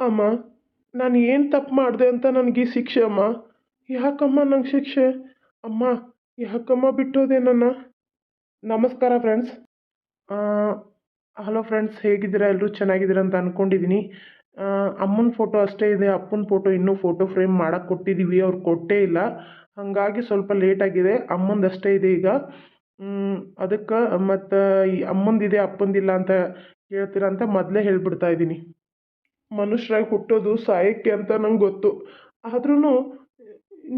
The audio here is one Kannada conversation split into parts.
ಅಮ್ಮ, ನಾನು ಏನು ತಪ್ಪು ಮಾಡಿದೆ ಅಂತ ನನಗೆ ಈ ಶಿಕ್ಷೆ ಅಮ್ಮ? ಯಾಕಮ್ಮ ನಂಗೆ ಶಿಕ್ಷೆ? ಅಮ್ಮ, ಯಾಕಮ್ಮ ಬಿಟ್ಟೋದೆ ನನ್ನ? ನಮಸ್ಕಾರ ಫ್ರೆಂಡ್ಸ್. ಹಲೋ ಫ್ರೆಂಡ್ಸ್, ಹೇಗಿದ್ದೀರಾ? ಎಲ್ಲರೂ ಚೆನ್ನಾಗಿದ್ದೀರಾ ಅಂತ ಅಂದ್ಕೊಂಡಿದ್ದೀನಿ. ಅಮ್ಮನ ಫೋಟೋ ಅಷ್ಟೇ ಇದೆ, ಅಪ್ಪನ ಫೋಟೋ ಇನ್ನೂ ಫೋಟೋ ಫ್ರೇಮ್ ಮಾಡೋಕ್ಕೆ ಕೊಟ್ಟಿದ್ದೀವಿ, ಅವ್ರು ಕೊಟ್ಟೇ ಇಲ್ಲ. ಹಾಗಾಗಿ ಸ್ವಲ್ಪ ಲೇಟಾಗಿದೆ. ಅಮ್ಮಂದು ಅಷ್ಟೇ ಇದೆ ಈಗ. ಅದಕ್ಕೆ ಮತ್ತು ಈ ಅಮ್ಮಂದಿದೆ ಅಪ್ಪಂದಿಲ್ಲ ಅಂತ ಹೇಳ್ತೀರಾ ಅಂತ ಮೊದಲೇ ಹೇಳ್ಬಿಡ್ತಾ ಇದ್ದೀನಿ. ಮನುಷ್ಯರಾಗಿ ಹುಟ್ಟೋದು ಸಾಯಕ್ಕೆ ಅಂತ ನಂಗೆ ಗೊತ್ತು. ಆದ್ರೂ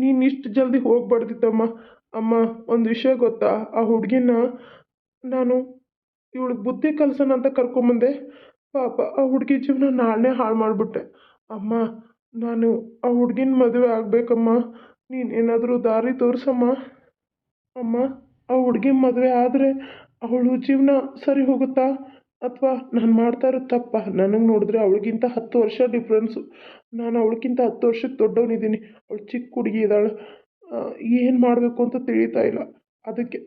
ನೀನು ಇಷ್ಟು ಜಲ್ದಿ ಹೋಗ್ಬಾರ್ದಿತ್ತಮ್ಮ. ಅಮ್ಮ, ಒಂದು ವಿಷಯ ಗೊತ್ತಾ? ಆ ಹುಡುಗಿನ ನಾನು ಇವಳಿಗೆ ಬುದ್ಧಿ ಕಲ್ಸೋಣ ಅಂತ ಕರ್ಕೊಂಬಂದೆ. ಪಾಪ ಆ ಹುಡುಗಿ ಜೀವನ ನಾನೇ ಹಾಳು ಮಾಡಿಬಿಟ್ಟೆ. ಅಮ್ಮ, ನಾನು ಆ ಹುಡುಗಿನ ಮದುವೆ ಆಗಬೇಕಮ್ಮ. ನೀನೇನಾದರೂ ದಾರಿ ತೋರಿಸಮ್ಮ. ಅಮ್ಮ, ಆ ಹುಡುಗಿ ಮದುವೆ ಆದರೆ ಅವಳು ಜೀವನ ಸರಿ ಹೋಗುತ್ತಾ? ಅಥವಾ ನಾನು ಮಾಡ್ತಾ ಇರೋದು ತಪ್ಪ? ನನಗೆ ನೋಡಿದ್ರೆ ಅವಳಿಗಿಂತ 10 ವರ್ಷ ಡಿಫ್ರೆನ್ಸು. ನಾನು ಅವಳಿಗಿಂತ 10 ವರ್ಷಕ್ಕೆ ದೊಡ್ಡವನಿದ್ದೀನಿ. ಅವಳು ಚಿಕ್ಕ ಹುಡುಗಿ ಇದ್ದಾಳೆ. ಏನು ಮಾಡಬೇಕು ಅಂತ ತಿಳಿತಾ ಇಲ್ಲ. ಅದಕ್ಕೆ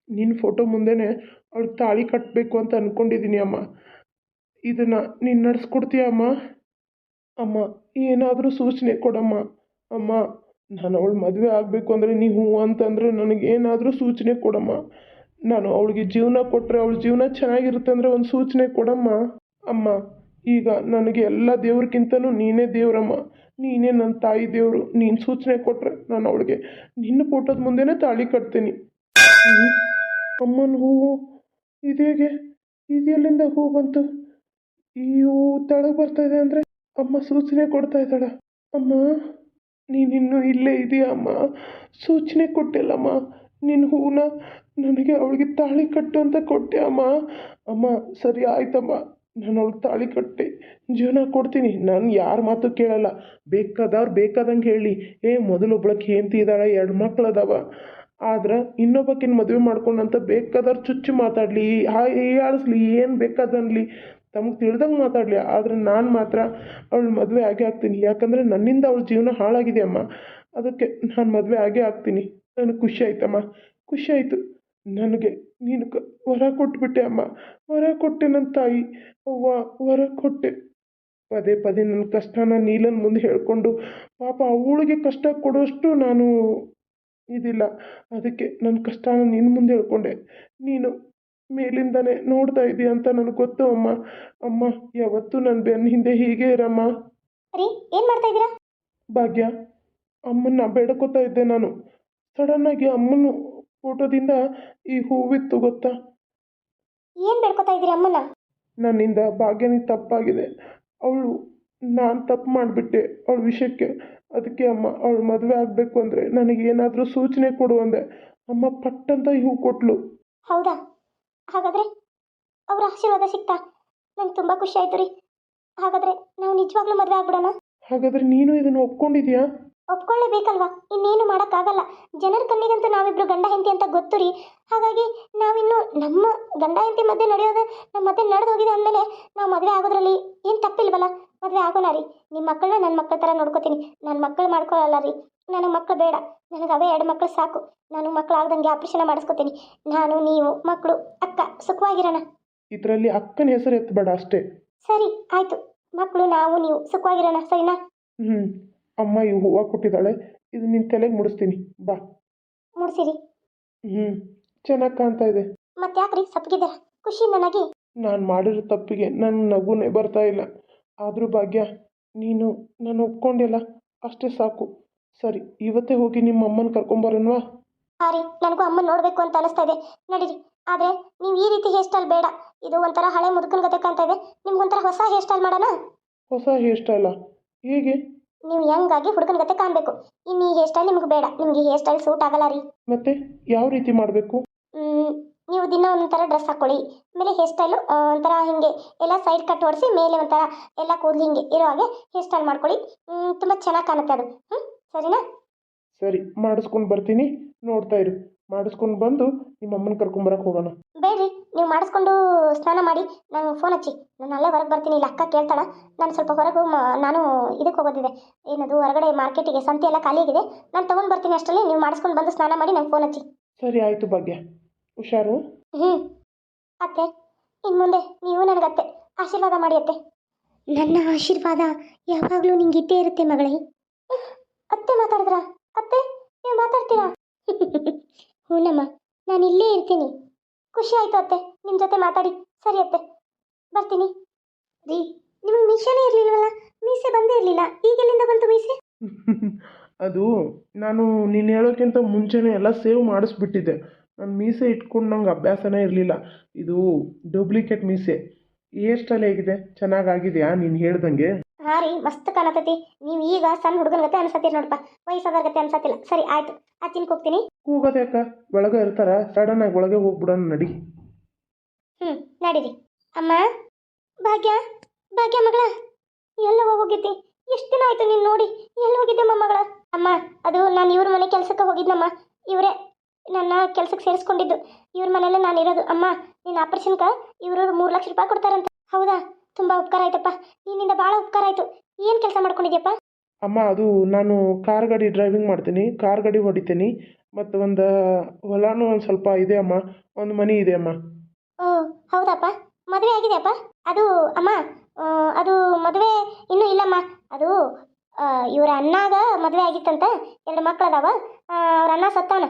ನಿನ್ನ ಫೋಟೋ ಮುಂದೆನೇ ಅವಳಿಗೆ ತಾಳಿ ಕಟ್ಟಬೇಕು ಅಂತ ಅಂದ್ಕೊಂಡಿದ್ದೀನಿ ಅಮ್ಮ. ಇದನ್ನು ನೀನು ನಡೆಸ್ಕೊಡ್ತೀಯ ಅಮ್ಮ? ಅಮ್ಮ, ಏನಾದರೂ ಸೂಚನೆ ಕೊಡಮ್ಮ. ಅಮ್ಮ, ನಾನು ಅವಳು ಮದುವೆ ಆಗಬೇಕು ಅಂದರೆ ನೀವು ಹ್ಞೂ ಅಂತಂದರೆ ನನಗೇನಾದರೂ ಸೂಚನೆ ಕೊಡಮ್ಮ. ನಾನು ಅವಳಿಗೆ ಜೀವನ ಕೊಟ್ಟರೆ ಅವಳ ಜೀವನ ಚೆನ್ನಾಗಿರುತ್ತೆ ಅಂದರೆ ಒಂದು ಸೂಚನೆ ಕೊಡಮ್ಮ. ಅಮ್ಮ, ಈಗ ನನಗೆ ಎಲ್ಲ ದೇವ್ರಿಗಿಂತನೂ ನೀನೇ ದೇವ್ರಮ್ಮ. ನೀನೇ ನನ್ನ ತಾಯಿ ದೇವರು. ನೀನು ಸೂಚನೆ ಕೊಟ್ಟರೆ ನಾನು ಅವಳಿಗೆ ನಿನ್ನ ಫೋಟೋದ ಮುಂದೆನೇ ತಾಳಿ ಕಟ್ತೀನಿ. ಅಮ್ಮನ ಹೂವು ಇದೇಗೆ? ಇದೆಲ್ಲಿಂದ ಹೂ ಬಂತು? ಈ ಹೂವು ತೆಳಗೆ ಬರ್ತಾ ಇದೆ ಅಂದರೆ ಅಮ್ಮ ಸೂಚನೆ ಕೊಡ್ತಾ ಇದ್ದಾಳ. ಅಮ್ಮ, ನೀನಿನ್ನೂ ಇಲ್ಲೇ ಇದೆಯಾ ಅಮ್ಮ? ಸೂಚನೆ ಕೊಟ್ಟಿಲ್ಲಮ್ಮ. ನಿನ್ನ ಹೂವನ್ನ ನನಗೆ ಅವಳಿಗೆ ತಾಳಿ ಕಟ್ಟು ಅಂತ ಕೊಟ್ಟೆ ಅಮ್ಮ. ಅಮ್ಮ, ಸರಿ ಆಯ್ತಮ್ಮ, ನಾನು ಅವಳಿಗೆ ತಾಳಿ ಕಟ್ಟಿ ಜೀವನ ಕೊಡ್ತೀನಿ. ನಾನು ಯಾರ ಮಾತು ಕೇಳಲ್ಲ. ಬೇಕಾದವ್ರು ಬೇಕಾದಂಗೆ ಹೇಳಿ, ಮೊದಲೊಬ್ಳಕ್ಕೆ ಹೆಂಡತಿ ಇದ್ದಾಳೆ, 2 ಮಕ್ಳು ಅದಾವ. ಆದ್ರೆ ಇನ್ನೊಬ್ಬಕಿನ ಮದುವೆ ಮಾಡ್ಕೊಂಡಂತ ಬೇಕಾದವ್ರು ಚುಚ್ಚು ಮಾತಾಡಲಿ, ಹೀಯಾಳಿಸ್ಲಿ, ಏನು ಬೇಕಾದನ್ಲಿ, ತಮಗೆ ತಿಳಿದಂಗೆ ಮಾತಾಡಲಿ. ಆದರೆ ನಾನು ಮಾತ್ರ ಅವಳು ಮದುವೆ ಆಗೇ ಆಗ್ತೀನಿ. ಯಾಕಂದರೆ ನನ್ನಿಂದ ಅವಳ ಜೀವನ ಹಾಳಾಗಿದೆ ಅಮ್ಮ. ಅದಕ್ಕೆ ನಾನು ಮದುವೆ ಆಗೇ ಆಗ್ತೀನಿ. ನನಗೆ ಖುಷಿ ಆಯ್ತಮ್ಮ, ಖುಷಿ ಆಯಿತು. ನನಗೆ ನೀನು ವರ ಕೊಟ್ಬಿಟ್ಟೆ ಅಮ್ಮ. ವರ ಕೊಟ್ಟೆ ನನ್ನ ತಾಯಿ. ಅವ್ವ, ವರ ಕೊಟ್ಟೆ. ಪದೇ ಪದೇ ನನ್ನ ಕಷ್ಟನ ನೀಲನ ಮುಂದೆ ಹೇಳ್ಕೊಂಡು ಪಾಪ ಅವಳಿಗೆ ಕಷ್ಟ ಕೊಡುವಷ್ಟು ನಾನು ಇದಿಲ್ಲ. ಅದಕ್ಕೆ ನನ್ನ ಕಷ್ಟನ ನಿನ್ನ ಮುಂದೆ ಹೇಳ್ಕೊಂಡೆ. ನೀನು ಮೇಲಿಂದನೇ ನೋಡ್ತಾ ಇದೀಯ ಅಂತ ನನಗೆ ಗೊತ್ತು ಅಮ್ಮ. ಅಮ್ಮ, ಯಾವತ್ತೂ ನನ್ನ ಬೆನ್ನ ಹಿಂದೆ ಹೀಗೆ ಇರಮ್ಮ. ರೀ, ಏನು ಮಾಡ್ತಾ ಇದ್ದೀರಾ? ಭಾಗ್ಯ, ಅಮ್ಮನ್ನ ಬೇಡ್ಕೋತಾ ಇದ್ದೆ ನಾನು. ಸಡನ್ನಾಗಿ ಅಮ್ಮನ ಫೋಟೋದಿಂದ ಈ ಹೂವಿತ್ತು ಗೊತ್ತಾ? ಏನು ಬೇಡ್ಕೋತಾ ಇದ್ದೀರಿ ಅಮ್ಮನ? ನನ್ನಿಂದ ಭಾಗ್ಯನಿಗೆ ತಪ್ಪಾಗಿದೆ. ಅವಳು ನಾನು ತಪ್ಪು ಮಾಡಿಬಿಟ್ಟೆ ಅವಳ ವಿಷಯಕ್ಕೆ. ಅದಕ್ಕೆ ಅಮ್ಮ, ಅವಳು ಮದುವೆ ಆಗಬೇಕು ಅಂದರೆ ನನಗೇನಾದರೂ ಸೂಚನೆ ಕೊಡು ಅಂದೆ. ಅಮ್ಮ ಪಟ್ಟಂತ ಈ ಹೂ ಕೊಟ್ಲು. ಹೌದಾ? ಹಾಗಾದರೆ ಅವ್ರ ಆಶೀರ್ವಾದ ಸಿಕ್ತಾ? ನಂಗೆ ತುಂಬ ಖುಷಿ ಆಯ್ತು ರೀ. ಹಾಗಾದರೆ ನಾವು ನಿಜವಾಗ್ಲೂ ಮದುವೆ ಆಗ್ಬಿಡೋಣ? ಹಾಗಾದರೆ ನೀನು ಇದನ್ನು ಒಪ್ಕೊಂಡಿದ್ಯಾ? ಒಪ್ಕೊಳ್ಳೇಬೇಕಲ್ವಾ? ಇನ್ನೇನು ಮಾಡೋಕ್ಕಾಗಲ್ಲ. ಜನರ ಕಣ್ಣಿಗಂತೂ ನಾವಿಬ್ರು ಗಂಡ ಹೆಂಡತಿ ಅಂತ ಗೊತ್ತು ರೀ. ಹಾಗಾಗಿ ನಾವಿನ್ನು ನಮ್ಮ ಗಂಡ ಹೆಂಡತಿ ಮಧ್ಯೆ ನಡೆಯೋದು, ನಮ್ಮ ಮಧ್ಯೆ ನಡೆದು ಹೋಗಿದೆ ಅಂದಮೇಲೆ ನಾವು ಮದುವೆ ಆಗೋದ್ರಲ್ಲಿ ಏನು ತಪ್ಪಿಲ್ವಲ್ಲ? ಮದುವೆ ಆಗೋಣ ರೀ. ನಿಮ್ಮ ಮಕ್ಕಳನ್ನ ನನ್ನ ಮಕ್ಕಳ ಥರ ನೋಡ್ಕೋತೀನಿ. ನನ್ನ ಮಕ್ಕಳು ಮಾಡ್ಕೊಳ್ಳಲ್ಲ ರೀ. ನನಗೆ ಮಕ್ಕಳು ಬೇಡ. ನನಗೆ ಅವೇ 2 ಮಕ್ಕಳು ಸಾಕು. ನಾನು ಮಕ್ಕಳು ಆಗ್ದಂಗೆ ಆಪರೇಷನ್ ಮಾಡಿಸ್ಕೋತೀನಿ. ನಾನು, ನೀವು, ಮಕ್ಕಳು, ಅಕ್ಕ ಸುಖವಾಗಿರೋಣ. ಇದರಲ್ಲಿ ಅಕ್ಕನ ಹೆಸರು ಎತ್ತಬೇಡ ಅಷ್ಟೇ. ಸರಿ ಆಯಿತು. ಮಕ್ಕಳು, ನಾವು, ನೀವು ಸುಖವಾಗಿರೋಣ, ಸರಿನಾ? ಅಮ್ಮ ಈ ಹೂವು ಕೊಟ್ಟಿದ್ದಾಳೆ. ಇದು ನಿನ್ನ ತಲೆಗೆ ಮುಡಿಸ್ತೀನಿ, ಬಾ. ಮುಡ್ಸಿರಿ. ಚೆನ್ನಾಗಿ ಕಾಣ್ತಾ ಇದೆ. ಮತ್ತೆ ಯಾಕ್ರಿ ಸಪ್ಪಗಿದ್ದೀರ? ಖುಷಿಯಿಂದ ನಗಿ. ನಾನು ಮಾಡಿರೋ ತಪ್ಪಿಗೆ ನನ್ನ ನಗುನೇ ಬರ್ತಾ ಇಲ್ಲ. ಆದರೂ ಭಾಗ್ಯ, ನೀನು ನಾನು ಒಪ್ಕೊಂಡಿಲ್ಲ, ಅಷ್ಟೇ ಸಾಕು. ಸರಿ, ಇವತ್ತೇ ಹೋಗಿ ನಿಮ್ಮ ಅಮ್ಮನ ಕರ್ಕೊಂಬರೋಣವಾ? ಹಾಂ ರೀ, ನನಗೂ ಅಮ್ಮನ ನೋಡಬೇಕು ಅಂತ ಅನಿಸ್ತಾ ಇದೆ. ನಡೀರಿ. ಆದರೆ ನೀವು ಈ ರೀತಿ ಹೇರ್ ಸ್ಟೈಲ್ ಬೇಡ. ಇದು ಒಂಥರ ಹಳೆ ಮುದುಕನ ಗತೆ ಕಾಣ್ತಾ ಇದೆ. ನಿಮ್ಗೊಂಥರ ಹೊಸ ಹೇರ್ ಸ್ಟೈಲ್ ಮಾಡೋಣ? ಹೊಸ ಹೇರ್ ಸ್ಟೈಲಾ? ಹೇಗೆ? ನೀವು ಯಂಗಾಗಿ ಹುಡುಗನ ಗತೆ ಕಾಣಬೇಕು. ಇನ್ನು ಈ ಹೇರ್ ಸ್ಟೈಲ್ ನಿಮ್ಗೆ ಬೇಡ. ನಿಮಗೆ ಹೇರ್ ಸ್ಟೈಲ್ ಸೂಟ್ ಆಗಲ್ಲ ರೀ. ಮತ್ತೆ ಯಾವ ರೀತಿ ಮಾಡಬೇಕು? ನೀವು ದಿನ ಒಂಥರ ಡ್ರೆಸ್ ಹಾಕ್ಕೊಳ್ಳಿ. ಆಮೇಲೆ ಹೇರ್ ಸ್ಟೈಲು ಒಂಥರ ಹಿಂಗೆ ಎಲ್ಲ ಸೈಡ್ ಕಟ್ ಹೊಡಿಸಿ ಮೇಲೆ ಒಂಥರ ಎಲ್ಲ ಕೂದಲು ಹಿಂಗೆ ಇರೋ ಹಾಗೆ ಹೇರ್ ಸ್ಟೈಲ್ ಮಾಡ್ಕೊಳ್ಳಿ. ತುಂಬ ಚೆನ್ನಾಗಿ ಕಾಣುತ್ತೆ ಅದು. ಸರಿನಾ? ಸರಿ, ಮಾಡಿಸ್ಕೊಂಡು ಬರ್ತೀನಿ, ನೋಡ್ತಾ ಇರು. ಮಾಡಿಸ್ಕೊಂಡು ಬಂದು ನಿಮ್ಮ ಅಮ್ಮನ ಕರ್ಕೊಂಬರಕ್ಕೆ ಹೋಗೋಣ. ಬೇಡ್ರಿ, ನೀವು ಮಾಡಿಸ್ಕೊಂಡು ಸ್ನಾನ ಮಾಡಿ ನಂಗೆ ಫೋನ್ ಹಚ್ಚಿ. ನಾನು ಅಲ್ಲೇ ಹೊರಗೆ ಬರ್ತೀನಿ. ಇಲ್ಲ ಅಕ್ಕ ಕೇಳ್ತಾಳ. ನಾನು ಸ್ವಲ್ಪ ಹೊರಗೆ ನಾನು ಇದಕ್ಕೆ ಹೋಗೋದಿದೆ. ಏನದು, ಹೊರಗಡೆ ಮಾರ್ಕೆಟಿಗೆ, ಸಂತೆ ಎಲ್ಲ ಖಾಲಿ ಆಗಿದೆ. ನಾನು ತೊಗೊಂಡು ಬರ್ತೀನಿ. ಅಷ್ಟರಲ್ಲಿ ನೀವು ಮಾಡಿಸ್ಕೊಂಡು ಬಂದು ಸ್ನಾನ ಮಾಡಿ ನಂಗೆ ಫೋನ್ ಹಚ್ಚಿ. ಸರಿ ಆಯಿತು ಭಾಗ್ಯ, ಹುಷಾರು. ಅತ್ತೆ, ಇನ್ನು ಮುಂದೆ ನೀವು ನನಗತ್ತೆ ಆಶೀರ್ವಾದ ಮಾಡಿ ಅತ್ತೆ. ನನ್ನ ಆಶೀರ್ವಾದ ಯಾವಾಗಲೂ ನಿಂಗಿದ್ದೇ ಇರುತ್ತೆ ಮಗಳೇ. ಅತ್ತೆ ಮಾತಾಡಿದ್ರ? ಅತ್ತೆ ನೀವು ಮಾತಾಡ್ತೀರಾ? ಹ್ಞೂನಮ್ಮ, ನಾನು ಇಲ್ಲೇ ಇರ್ತೀನಿ. ಖುಷಿ ಆಯ್ತು ಅತ್ತೆ ನಿಮ್ಮ ಜೊತೆ ಮಾತಾಡಿ. ಸರಿ ಅತ್ತೆ, ಬರ್ತೀನಿ. ರೀ, ನಿಮಗೆ ಮೀಸೆನೇ ಇರಲಿಲ್ವಲ್ಲ? ಮೀಸೆ ಬಂದೇ ಇರಲಿಲ್ಲ, ಈಗೆಲ್ಲಿಂದ ಬಂತು ಮೀಸೆ? ಅದು ನಾನು ನೀನು ಹೇಳೋಕ್ಕಿಂತ ಮುಂಚೆನೇ ಎಲ್ಲ ಸೇವ್ ಮಾಡಿಸ್ಬಿಟ್ಟಿದ್ದೆ. ನಾನು ಮೀಸೆ ಇಟ್ಕೊಂಡು ನಂಗೆ ಅಭ್ಯಾಸನೇ ಇರಲಿಲ್ಲ. ಇದು ಡೂಪ್ಲಿಕೇಟ್ ಮೀಸೆ. ಹೇರ್ ಸ್ಟೈಲ್ ಹೇಗಿದೆ? ಚೆನ್ನಾಗಾಗಿದೆಯಾ ನೀನು ಹೇಳ್ದಂಗೆ? ಹಾಂ ರೀ, ಮಸ್ತ್ ಕಾಣತೈತಿ. ನೀವು ಈಗ ಸಣ್ಣ ಹುಡುಗನ ಗತೆ ಅನ್ಸತ್ತೀರಿ ನೋಡಪ್ಪ, ವಯಸ್ಸಾದವ್ರ ಗತೆ ಅನ್ಸತ್ತಿಲ್ಲ. ಸರಿ ಆಯ್ತು, ಅಚ್ಚಿನ್ಗೆ ಹೋಗ್ತೀನಿ. ಕೂಗೋದು ಯಾಕ? ಒಳಗೆ ಇರ್ತಾರ, ಸಡನ್ನಾಗಿ ಒಳಗೆ ಹೋಗ್ಬಿಡೋಣ ನಡಿ. ಹ್ಞೂ, ನಡೀರಿ. ಅಮ್ಮ, ಭಾಗ್ಯ, ಭಾಗ್ಯ ಮಗಳ, ಎಲ್ಲ ಹೋಗಿದ್ದಿ? ಎಷ್ಟು ದಿನ ಆಯ್ತು ನೀನು ನೋಡಿ. ಎಲ್ಲಿ ಹೋಗಿದ್ದೆಮ್ಮ ಮಗಳ? ಅಮ್ಮ, ಅದು ನಾನು ಇವ್ರ ಮನೆ ಕೆಲಸಕ್ಕೆ ಹೋಗಿದ್ನಮ್ಮ. ಇವರೇ ನನ್ನ ಕೆಲಸಕ್ಕೆ ಸೇರಿಸ್ಕೊಂಡಿದ್ದು. ಇವ್ರ ಮನೇಲೆ ನಾನು ಇರೋದು. ಅಮ್ಮ, ನಿನ್ನ ಆಪರೇಷನ್ಗೆ ಇವರು 3 ಲಕ್ಷ ರೂಪಾಯಿ ಕೊಡ್ತಾರಂತ. ಹೌದಾ? ತುಂಬ ಉಪಕಾರ ಆಯ್ತಪ್ಪ, ನಿನ್ನಿಂದ ಭಾಳ ಉಪಕಾರ ಆಯಿತು. ಏನು ಕೆಲಸ ಮಾಡ್ಕೊಂಡಿದ್ಯಪ್ಪ? ಅಮ್ಮ, ಅದು ನಾನು ಕಾರ್ ಗಾಡಿ ಡ್ರೈವಿಂಗ್ ಮಾಡ್ತೀನಿ, ಕಾರ್ ಗಾಡಿ ಹೊಡಿತೀನಿ. ಮತ್ತು ಒಂದು ಹೊಲನೂ ಒಂದು ಸ್ವಲ್ಪ ಇದೆ ಅಮ್ಮ, ಒಂದು ಮನೆ ಇದೆ ಅಮ್ಮ. ಓ ಹೌದಪ್ಪ, ಮದುವೆ ಆಗಿದೆಯಪ್ಪ? ಅದು ಅಮ್ಮ, ಅದು ಮದುವೆ ಇನ್ನೂ ಇಲ್ಲಮ್ಮ. ಅದು ಇವ್ರ ಅಣ್ಣಾಗ ಮದುವೆ ಆಗಿತ್ತಂತ. 2 ಮಕ್ಳು ಅದಾವ. ಅವ್ರ ಅಣ್ಣ ಸತ್ತಾನ.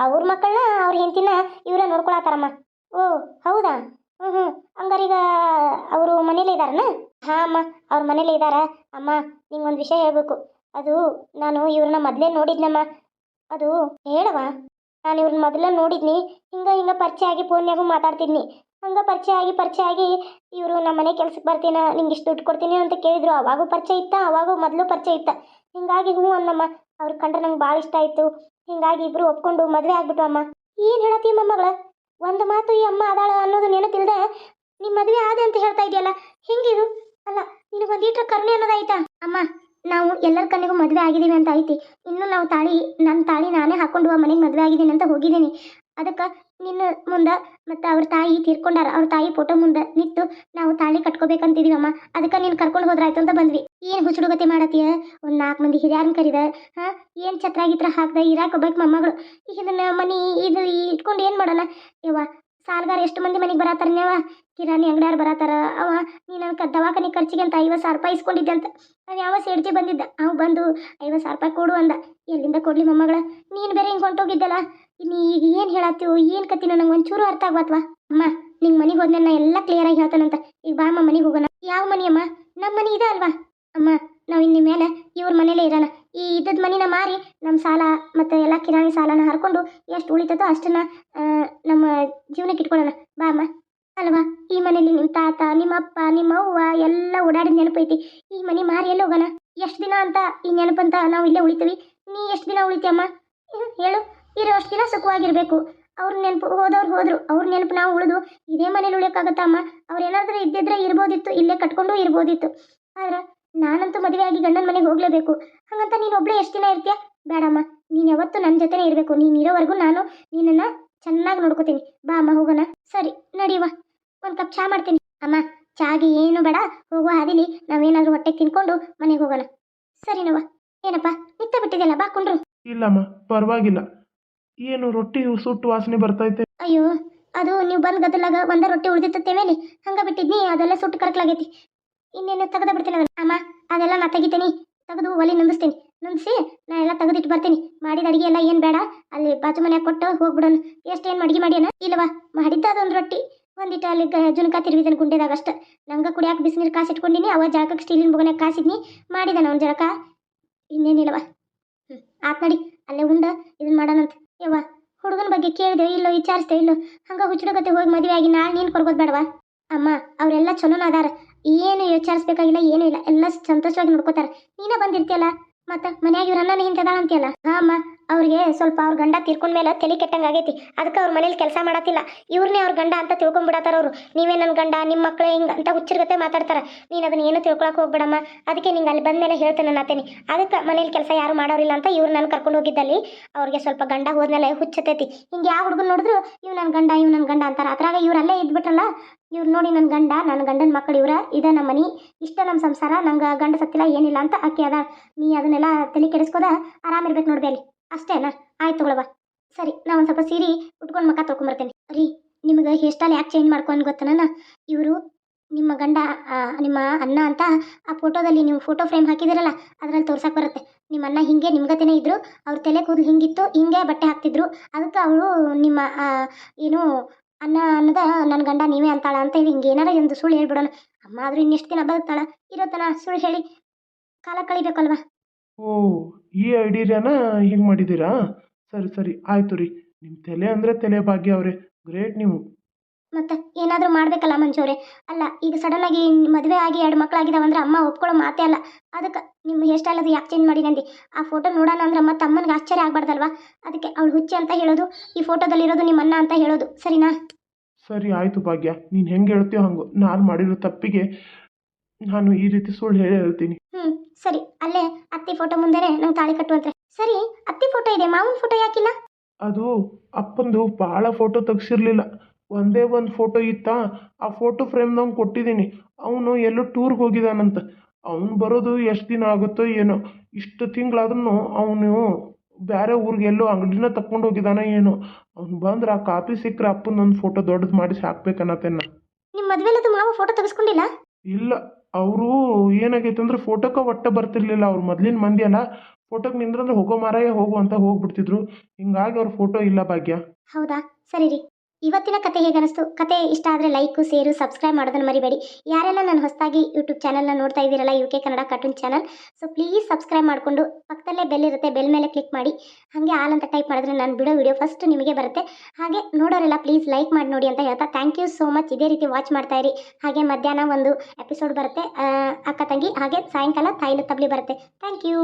ಅವ್ರ ಮಕ್ಕಳನ್ನ ಅವ್ರ ಹೆಂಡತಿನ ಇವರೇ ನೋಡ್ಕೊಳತ್ತಾರಮ್ಮ. ಓ ಹೌದಾ? ಹ್ಞೂ ಹ್ಞೂ, ಹಂಗಾರೀಗ ಅವರು ಮನೇಲೇ ಇದ್ದಾರನ? ಹಾಂ ಅಮ್ಮ, ಅವ್ರ ಮನೇಲೇ ಇದ್ದಾರ. ಅಮ್ಮ, ನಿಂಗೊಂದು ವಿಷಯ ಹೇಳಬೇಕು. ಅದು ನಾನು ಇವ್ರನ್ನ ಮೊದಲೇ ನೋಡಿದ್ನಮ್ಮ. ಅದು ಹೇಳವ, ನಾನು ಇವ್ರನ್ನ ಮೊದಲೇ ನೋಡಿದ್ನಿ. ಹಿಂಗೆ ಪರಿಚಯ ಆಗಿ ಫೋನ್ಯಾಗೂ ಮಾತಾಡ್ತಿದ್ನಿ. ಹಂಗೆ ಪರಿಚಯ ಆಗಿ ಇವರು ನಮ್ಮ ಮನೆ ಕೆಲ್ಸಕ್ಕೆ ಬರ್ತೀನ, ನಿಂಗೆ ಇಷ್ಟು ದುಡ್ಡು ಕೊಡ್ತೀನಿ ಅಂತ ಕೇಳಿದ್ರು. ಅವಾಗೂ ಪರಿಚಯ ಇತ್ತ, ಅವಾಗೂ ಮೊದಲು ಪರಿಚಯ ಇತ್ತ. ಹಿಂಗಾಗಿ ಹ್ಞೂ ಅನ್ನಮ್ಮ. ಅವ್ರ ಕಂಡ್ರೆ ನಂಗೆ ಭಾಳ ಇಷ್ಟ ಆಯಿತು. ಹಿಂಗಾಗಿ ಇಬ್ಬರು ಒಪ್ಕೊಂಡು ಮದುವೆ ಆಗ್ಬಿಟ್ಟು. ಅಮ್ಮ, ಏನು ಹೇಳತ್ತಿ ಮೊಮ್ಮಗಳ? ಒಂದು ಮಾತು ಈ ಅಮ್ಮ ಅದಾಳ ಅನ್ನೋದು ನೆನಪಿಲ್ದೆ ನಿಮ್ಮ ಮದುವೆ ಆದೆ ಅಂತ ಹೇಳ್ತಾ ಇದೆಯಲ್ಲ, ಹೆಂಗಿದು? ಅಲ್ಲ, ನಿನಗೊಂದೀಟ್ರ ಕರುಣೆ ಅನ್ನೋದಾಯ್ತಾ? ಅಮ್ಮ, ನಾವು ಎಲ್ಲರ ಕಣ್ಣಿಗೂ ಮದುವೆ ಆಗಿದ್ದೀವಿ ಅಂತ ಐತಿ. ಇನ್ನು ನಾವು ನನ್ನ ತಾಳಿ ನಾನೇ ಹಾಕೊಂಡು ಆ ಮನೆಗೆ ಮದುವೆ ಆಗಿದ್ದೀನಿ ಅಂತ ಹೋಗಿದ್ದೀನಿ. ಅದಕ್ಕೆ ನಿನ್ನ ಮುಂದೆ ಮತ್ತು ಅವ್ರ ತಾಯಿ ತೀರ್ಕೊಂಡಾರ, ಅವ್ರ ತಾಯಿ ಫೋಟೋ ಮುಂದೆ ನಿಂತು ನಾವು ತಾಳಿ ಕಟ್ಕೋಬೇಕಂತಿದೀವಮ್ಮ. ಅದಕ್ಕೆ ನೀನು ಕರ್ಕೊಂಡು ಹೋದ್ರಾಯ್ತು ಅಂತ ಬಂದ್ವಿ. ಏನು ಹುಚ್ಚುಡುಗತೆ ಮಾಡತ್ತೀಯ? ಒಂದು 4 ಮಂದಿ ಹಿರಿಯರನ್ನ ಕರೀದ, ಹಾಂ, ಏನು ಛತ್ರ ಹಾಕ್ದೆ ಇರಾಕ ಒಬ್ಬಾಕಿ ಮೊಮ್ಮಗಳು. ಈಗ ಇದನ್ನ ಮನೆ ಇದು ಇಟ್ಕೊಂಡು ಏನು ಮಾಡೋಣ? ಯವ್ವ, ಸಾಲಗಾರ ಎಷ್ಟು ಮಂದಿ ಮನೆಗೆ ಬರತ್ತಾರನೇವ? ಕಿರಾಣಿ ಅಂಗಡಿಯಾರು ಬರತ್ತಾರ. ಅವ ನೀನು ದವಾಖಾನೆ ಖರ್ಚಿಗೆ ಅಂತ 50,000 ರೂಪಾಯಿ ಇಸ್ಕೊಂಡಿದ್ದೆ ಅಂತ. ನಾನು ಯಾವ ಸೇಡ್ಜಿ ಬಂದಿದ್ದ, ಅವು ಬಂದು 50,000 ರೂಪಾಯಿ ಕೊಡು ಅಂದ. ಎಲ್ಲಿಂದ ಕೊಡ್ಲಿ ಮೊಮ್ಮಗಳ? ನೀನು ಬೇರೆ ಹಿಂಗೆ ಹೊಂಟೋಗಿದ್ದಲ್ಲ. ನೀ ಈಗ ಏನು ಹೇಳತ್ತೀವೋ ಏನು ಕತ್ತಿನೋ ನಂಗೆ ಒಂಚೂರು ಅರ್ಥ ಆಗ್ಬತ್ವಾ? ಅಮ್ಮ, ನಿಂಗೆ ಮನೆಗೆ ಹೋದ್ಮೇಲೆ ನಾ ಎಲ್ಲ ಕ್ಲಿಯರಾಗಿ ಹೇಳ್ತಾನಂತ. ಈಗ ಬಾ ಅಮ್ಮ, ಮನೆಗೆ ಹೋಗೋಣ. ಯಾವ ಮನೆ ಅಮ್ಮ? ನಮ್ಮ ಮನೆ ಇದೆ ಅಲ್ವಾ ಅಮ್ಮ? ನಾವು ಇನ್ನು ಮೇಲೆ ಇವ್ರ ಮನೇಲೇ ಇರೋಣ. ಈ ಇದ್ದದ ಮನಿನ ಮಾರಿ ನಮ್ಮ ಸಾಲ ಮತ್ತು ಎಲ್ಲ ಕಿರಾಣಿ ಸಾಲನ ಹರ್ಕೊಂಡು ಎಷ್ಟು ಉಳಿತದೋ ಅಷ್ಟನ್ನು ನಮ್ಮ ಜೀವನಕ್ಕೆ ಇಟ್ಕೊಳ್ಳೋಣ. ಬಾ ಅಮ್ಮ. ಅಲ್ವಾ, ಈ ಮನೇಲಿ ನಿಮ್ಮ ತಾತ, ನಿಮ್ಮ ಅಪ್ಪ, ನಿಮ್ಮ ಅವ್ವ ಎಲ್ಲ ಓಡಾಡಿದ ನೆನಪೈತಿ. ಈ ಮನೆ ಮಾರಿ ಎಲ್ಲಿ ಹೋಗೋಣ? ಎಷ್ಟು ದಿನ ಅಂತ ಈ ನೆನಪಂತ ನಾವು ಇಲ್ಲೇ ಉಳಿತೀವಿ? ನೀ ಎಷ್ಟು ದಿನ ಉಳಿತೀಯಮ್ಮ? ಹೇಳು. ಇರೋ ಅಷ್ಟು ದಿನ ಸುಖವಾಗಿರಬೇಕು. ಅವ್ರ ನೆನಪು ಹೋದವ್ರು ಹೋದ್ರು, ಅವ್ರ ನೆನಪು ನಾವು ಉಳಿದು ಇದೇ ಮನೇಲಿ ಉಳಿಯೋಕ್ಕಾಗತ್ತಾ ಅಮ್ಮ? ಅವ್ರು ಏನಾದರೂ ಇದ್ದಿದ್ರೆ ಇರ್ಬೋದಿತ್ತು, ಇಲ್ಲೇ ಕಟ್ಕೊಂಡು ಇರ್ಬೋದಿತ್ತು. ಆದ್ರೆ ನಾನಂತೂ ಮದುವೆ ಆಗಿ ಗಂಡನ ಮನೆಗೆ ಹೋಗಲೇಬೇಕು. ಹಾಗಂತ ನೀನು ಒಬ್ಬಳೇ ಎಷ್ಟು ದಿನ ಇರ್ತೀಯ? ಬೇಡಮ್ಮ, ನೀನು ಯಾವತ್ತೂ ನನ್ನ ಜೊತೆನೇ ಇರಬೇಕು. ನೀನು ಇರೋವರೆಗೂ ನಾನು ನಿನ್ನನ್ನು ಚೆನ್ನಾಗಿ ನೋಡ್ಕೋತೀನಿ. ಬಾ ಅಮ್ಮ, ಹೋಗೋಣ. ಸರಿ ನಡಿಯವ್ವ, ಒಂದು ಕಪ್ ಚಹಾ ಮಾಡ್ತೀನಿ. ಅಮ್ಮ, ಚಾಗಿ ಏನು ಬೇಡ, ಹೋಗುವ ಹಾದಿಲಿ ನಾವೇನಾದರೂ ಹೊಟ್ಟೆಗೆ ತಿನ್ಕೊಂಡು ಮನೆಗೆ ಹೋಗೋಣ. ಸರಿನವ್ವ. ಏನಪ್ಪ ನಿತ್ತ ಬಿಟ್ಟಿದೆಯಲ್ಲ, ಬಾ ಕುಂಡ್ರು. ಇಲ್ಲಮ್ಮ, ಪರವಾಗಿಲ್ಲ. ಏನು ರೊಟ್ಟಿ ಸುಟ್ಟು ವಾಸನೆ ಬರ್ತೈತೆ? ಅಯ್ಯೋ, ಅದು ನೀವು ಬಂದು ಗದ್ದಲಾಗ ಒಂದ ರೊಟ್ಟಿ ಉಳಿದಿತ್ತೇವೇಲಿ, ಹಂಗೆ ಬಿಟ್ಟಿದ್ನಿ. ಅದೆಲ್ಲ ಸುಟ್ಟು ಕರಕಲಾಗೈತಿ. ಇನ್ನೇನು ತೆಗೆದ ಬಿಡ್ತೀನಿ ಅದನ್ನು. ಅಮ್ಮ, ಅದೆಲ್ಲ ನಾ ತೆಗಿತೀನಿ. ತೆಗೆದು ಒಲೆ ನಂದಿಸ್ತೀನಿ. ನಂದಿಸಿ ನಾ ಎಲ್ಲ ತೆಗೆದಿಟ್ಟು ಬರ್ತೀನಿ. ಮಾಡಿದ ಅಡುಗೆ ಎಲ್ಲ ಏನು ಬೇಡ, ಅಲ್ಲಿ ಬಾಜು ಮನೆಯಾಗ ಕೊಟ್ಟು ಹೋಗ್ಬಿಡೋಣ. ಎಷ್ಟೇನು ಅಡುಗೆ ಮಾಡ್ಯಾನ? ಇಲ್ಲವಾ, ಮಾಡಿದ್ದ ಅದೊಂದು ರೊಟ್ಟಿ ಒಂದಿಟ್ಟು ಅಲ್ಲಿ ಜುನ್ಕ ತಿರುವಿದನು ಗುಂಡೆದಾಗ ಅಷ್ಟೆ. ನಂಗೆ ಕುಡಿಯಾಕೆ ಬಿಸಿನೀರು ಕಾಸಿಟ್ಕೊಂಡಿನಿ. ಅವ ಜಳಕಕ್ಕೆ ಸ್ಟೀಲಿನ ಬೊಗನ್ಯಾಗ ಕಾಸಿದ್ನಿ, ಮಾಡಿದಾನ ಅವ್ನ ಜಳಕ. ಇನ್ನೇನಿಲ್ಲವ. ಆತ್ ನಡಿ, ಅಲ್ಲೇ ಉಂಡ ಇದನ್ನ ಮಾಡೋಣಂತ. ಯವ್ವ, ಹುಡುಗನ ಬಗ್ಗೆ ಕೇಳಿದೆ ಇಲ್ಲೋ, ವಿಚಾರಿಸ್ದೆ ಇಲ್ಲೋ? ಹಂಗೆ ಹುಚ್ಚುಡುಗತ್ತೆ ಹೋಗಿ ಮದುವೆ ಆಗಿ ನಾಳೆ ನೀನು ಕೊಡ್ಬೋದು ಬೇಡವಾ? ಅಮ್ಮ, ಅವರೆಲ್ಲ ಚಲೋನ ಅದಾರ. ಏನು ವಿಚಾರಿಸ್ಬೇಕಾಗಿಲ್ಲ, ಏನೂ ಇಲ್ಲ. ಎಲ್ಲ ಸಂತೋಷವಾಗಿ ನೋಡ್ಕೋತಾರೆ. ನೀನೇ ಬಂದಿರ್ತೀಯಲ್ಲ, ಮತ್ತು ಮನ್ಯಾಗ ಇವ್ರ ಅಣ್ಣನ ಹಿಂತದಾಳ ಅಂತೀಯಲ್ಲ? ಹಾಂ ಅಮ್ಮ, ಅವ್ರಿಗೆ ಸ್ವಲ್ಪ ಅವ್ರ ಗಂಡ ತೀರ್ಕೊಂಡ್ಮೇಲೆ ತಲೆ ಕೆಟ್ಟಂಗೆ ಆಗೈತಿ. ಅದಕ್ಕೆ ಅವ್ರ ಮನೇಲಿ ಕೆಲಸ ಮಾಡತ್ತಿಲ್ಲ. ಇವ್ರನ್ನೇ ಅವ್ರ ಗಂಡ ಅಂತ ತಿಳ್ಕೊಂಡ್ಬಿಡತ್ತಾರ ಅವರು. ನೀವೇ ನನ್ನ ಗಂಡ, ನಿಮ್ಮ ಮಕ್ಕಳೇ ಹಿಂಗೆ ಅಂತ ಹುಚ್ಚಿರ್ಗತ್ತೆ ಮಾತಾಡ್ತಾರೆ. ನೀನು ಅದನ್ನ ಏನು ತಿಳ್ಕೊಳಕ್ಕೆ ಹೋಗ್ಬೇಡಮ್ಮ. ಅದಕ್ಕೆ ನಿಂಗೆ ಅಲ್ಲಿ ಬಂದಮೇಲೆ ಹೇಳ್ತೇನೆ ನಾತೇನೆ. ಅದಕ್ಕೆ ಮನೇಲಿ ಕೆಲಸ ಯಾರು ಮಾಡೋರಿಲ್ಲ ಅಂತ ಇವ್ರು ನಾನು ಕರ್ಕೊಂಡು ಹೋಗಿದ್ದಲ್ಲಿ ಅವ್ರಿಗೆ ಸ್ವಲ್ಪ ಗಂಡ ಹೋದ್ಮೇಲೆ ಹುಚ್ಚತೈತಿ. ಹಿಂಗೆ ಯಾವ ಹುಡುಗನ ನೋಡಿದ್ರು ಇವ್ ನನ್ನ ಗಂಡ, ಇವ್ ನನ್ನ ಗಂಡ ಅಂತಾರೆ. ಅದ್ರಾಗ ಇವ್ರಲ್ಲೇ ಇದ್ಬಿಟ್ರಲ್ಲ, ಇವ್ರು ನೋಡಿ ನನ್ನ ಗಂಡ, ನನ್ನ ಗಂಡನ ಮಕ್ಕಳು ಇವ್ರ, ಇದೇ ನಮ್ಮ ಮನೆ, ಇಷ್ಟ ನಮ್ಮ ಸಂಸಾರ, ನಂಗೆ ಗಂಡ ಸತ್ತಿಲ್ಲ ಏನಿಲ್ಲ ಅಂತ ಅಕ್ಕಿ ಅದ. ನೀ ಅದನ್ನೆಲ್ಲ ತಲೆ ಕೆಡಿಸ್ಕೋದ ಆರಾಮಿರ್ಬೇಕು ನೋಡ್ಬೇ ಅಲ್ಲಿ. ಅಷ್ಟೇನಾ? ಆಯ್ತು ತಗೊಳವ. ಸರಿ, ನಾ ಒಂದು ಸ್ವಲ್ಪ ಸೀರೆ ಉಟ್ಕೊಂಡು ಮಕ್ಕ ತೊಗೊಂಬರ್ತೇನೆ. ರೀ, ನಿಮ್ಗೆ ಹೇರ್ ಸ್ಟೈಲ್ ಯಾಕೆ ಚೇಂಜ್ ಮಾಡ್ಕೊಂಡು ಗೊತ್ತನ? ಇವರು ನಿಮ್ಮ ಗಂಡ ನಿಮ್ಮ ಅಣ್ಣ ಅಂತ ಆ ಫೋಟೋದಲ್ಲಿ ನೀವು ಫೋಟೋ ಫ್ರೇಮ್ ಹಾಕಿದಿರಲ್ಲ ಅದರಲ್ಲಿ ತೋರ್ಸಕ್ಕೆ ಬರುತ್ತೆ. ನಿಮ್ಮ ಅಣ್ಣ ಹಿಂಗೆ ನಿಮ್ಗತೆನೇ ಇದ್ದರು, ಅವ್ರ ತಲೆ ಕೂದಲು ಹಿಂಗಿತ್ತು, ಹಿಂಗೆ ಬಟ್ಟೆ ಹಾಕ್ತಿದ್ರು. ಅದಕ್ಕೆ ಅವಳು ನಿಮ್ಮ ಏನು ಅಣ್ಣ ಅನ್ನೋದ ನನ್ನ ಗಂಡ ನೀವೇ ಅಂತಾಳ ಅಂತ ಹೇಳಿ ಹಿಂಗೆ ಏನಾರ ಒಂದು ಸುಳ್ಳು ಹೇಳ್ಬಿಡೋಣ. ಅಮ್ಮ ಆದರೂ ಇನ್ನೆಷ್ಟು ದಿನ ಬದುಕ್ತಾಳ, ಇರೋತನ ಸುಳ್ಳು ಹೇಳಿ ಕಾಲ ಕಳಿಬೇಕಲ್ವಾ. ಓ, ಈ ಐಡಿಯಾನ ಹಿಂಗೆ ಮಾಡಿದ್ದೀರಾ? ಸರಿ ಸರಿ ಆಯಿತು ರೀ. ನಿಮ್ಮ ತಲೆ ಅಂದರೆ ತಲೆ ಭಾಗ್ಯ ಅವರೇ, ಗ್ರೇಟ್ ನೀವು. ಮತ್ತೆ ಏನಾದರೂ ಮಾಡಬೇಕಲ್ಲ ಮಂಜೂರೆ. ಅಲ್ಲ ಈಗ ಸಡನ್ನಾಗಿ ಮದುವೆ ಆಗಿ 2 ಮಕ್ಕಳಾಗಿದ್ದಾವೆ ಅಂದ್ರೆ ಅಮ್ಮ ಒಪ್ಕೊಳ್ಳೋ ಮಾತೇ ಅಲ್ಲ. ಅದಕ್ಕೆ ನಿಮ್ಮ ಹೇರ್ ಸ್ಟೈಲ್ ಅದು ಯಾಕೆ ಚೇಂಜ್ ಮಾಡಿ ನಂದಿ? ಆ ಫೋಟೋ ನೋಡೋಣ ಅಂದ್ರೆ ಮತ್ತೆ ಅಮ್ಮನಿಗೆ ಆಶ್ಚರ್ಯ ಆಗ್ಬಾರ್ದಲ್ವಾ? ಅದಕ್ಕೆ ಅವಳು ಹುಚ್ಚಿ ಅಂತ ಹೇಳೋದು, ಈ ಫೋಟೋದಲ್ಲಿರೋದು ನಿಮ್ಮ ಅಣ್ಣ ಅಂತ ಹೇಳೋದು, ಸರಿನಾ? ಸರಿ ಆಯಿತು ಭಾಗ್ಯ, ನೀನು ಹೆಂಗೆ ಹೇಳ್ತೀಯೋ ಹಂಗೆ. ನಾನು ಮಾಡಿರೋ ತಪ್ಪಿಗೆ ನಾನು ಈ ರೀತಿ ಸುಳ್ಳು ಹೇಳೇ ಹೇಳ್ತೀನಿ. ಸರಿ, ಅಲ್ಲೇ ಅತ್ತಿ ಫೋಟೋ ಮುಂದೆನೆ ನಂಗೆ ತಾಳಿ ಕಟ್ಟುವಂತೆ. ಸರಿ, ಅತ್ತಿ ಫೋಟೋ ಇದೆ, ಮಾವನ ಫೋಟೋ ಯಾಕಿಲ್ಲ? ಅದು ಅಪ್ಪಂದು ಭಾಳ ಫೋಟೋ ತೆಗ್ಸಿರ್ಲಿಲ್ಲ, ಒಂದೇ ಒಂದು ಫೋಟೋ ಇತ್ತಾ. ಆ ಫೋಟೋ ಫ್ರೇಮ್ನವ್ನು ಕೊಟ್ಟಿದ್ದೀನಿ. ಅವನು ಎಲ್ಲೋ ಟೂರ್ಗೆ ಹೋಗಿದ್ದಾನಂತ. ಅವನು ಬರೋದು ಎಷ್ಟು ದಿನ ಆಗುತ್ತೋ ಏನೋ. ಇಷ್ಟು ತಿಂಗಳಾದ್ರೂ ಅವನು ಬೇರೆ ಊರಿಗೆ ಎಲ್ಲೋ ಅಂಗಡಿನ ತಕ್ಕೊಂಡು ಹೋಗಿದ್ದಾನೋ ಏನೋ. ಅವ್ನು ಬಂದ್ರೆ ಆ ಕಾಪಿ ಸಿಕ್ಕರೆ ಅಪ್ಪನೊಂದು ಫೋಟೋ ದೊಡ್ಡದು ಮಾಡಿಸಿ ಹಾಕ್ಬೇಕನ್ನತ್ತೇನ. ನಿಮ್ಮ ಮದುವೆಲದು ಮಾವ ಫೋಟೋ ತೆಗೆಸ್ಕೊಂಡಿಲ್ಲ? ಇಲ್ಲ, ಅವರು ಏನಾಗೈತೆ ಅಂದ್ರೆ ಫೋಟೋಕ್ಕೆ ಒಟ್ಟ ಬರ್ತಿರ್ಲಿಲ್ಲ. ಅವ್ರು ಮೊದ್ಲಿನ ಮಂದಿ ಅಲ್ಲ, ಫೋಟೋಗೆ ನಿಂದ್ರಂದ್ರೆ ಹೋಗೋ ಮಾರಾಯ ಹೋಗು ಅಂತ ಹೋಗ್ಬಿಡ್ತಿದ್ರು. ಹಿಂಗಾಗಿ ಅವ್ರ ಫೋಟೋ ಇಲ್ಲ ಭಾಗ್ಯ. ಹೌದಾ, ಸರಿ ರೀ. ಇವತ್ತಿನ ಕತೆ ಹೇಗೆ ಅನಿಸ್ತು? ಕತೆ ಇಷ್ಟ ಆದರೆ ಲೈಕು, ಶೇರು, ಸಬ್ಸ್ಕ್ರೈಬ್ ಮಾಡೋದನ್ನು ಮರಿಬೇಡಿ. ಯಾರೆಲ್ಲ ನಾನು ಹೊಸದಾಗಿ ಯೂಟ್ಯೂಬ್ ಚಾನಲ್ನ ನೋಡ್ತಾ ಇದ್ದೀರಲ್ಲ, UK Kannada cartoon channel, so please subscribe ಮಾಡಿಕೊಂಡು ಪಕ್ಕದಲ್ಲೇ ಬೆಲ್ ಇರುತ್ತೆ, ಬೆಲ್ ಮೇಲೆ ಕ್ಲಿಕ್ ಮಾಡಿ. ಹಾಗೆ ಆಲ್ ಅಂತ ಟೈಪ್ ಮಾಡಿದ್ರೆ ನಾನು ಬಿಡೋ ವಿಡಿಯೋ ಫಸ್ಟ್ ನಿಮಗೆ ಬರುತ್ತೆ. ಹಾಗೆ ನೋಡೋರೆಲ್ಲ ಪ್ಲೀಸ್ ಲೈಕ್ ಮಾಡಿ ನೋಡಿ ಅಂತ ಹೇಳ್ತಾ ಥ್ಯಾಂಕ್ ಯು ಸೋ ಮಚ್. ಇದೇ ರೀತಿ ವಾಚ್ ಮಾಡ್ತಾ ಇರಿ. ಹಾಗೆ ಮಧ್ಯಾಹ್ನ ಒಂದು ಎಪಿಸೋಡ್ ಬರುತ್ತೆ ಅಕ್ಕ ತಂಗಿ, ಹಾಗೆ ಸಾಯಂಕಾಲ ತಾಯಿಲು ತಬ್ಲಿ ಬರುತ್ತೆ. Thank you.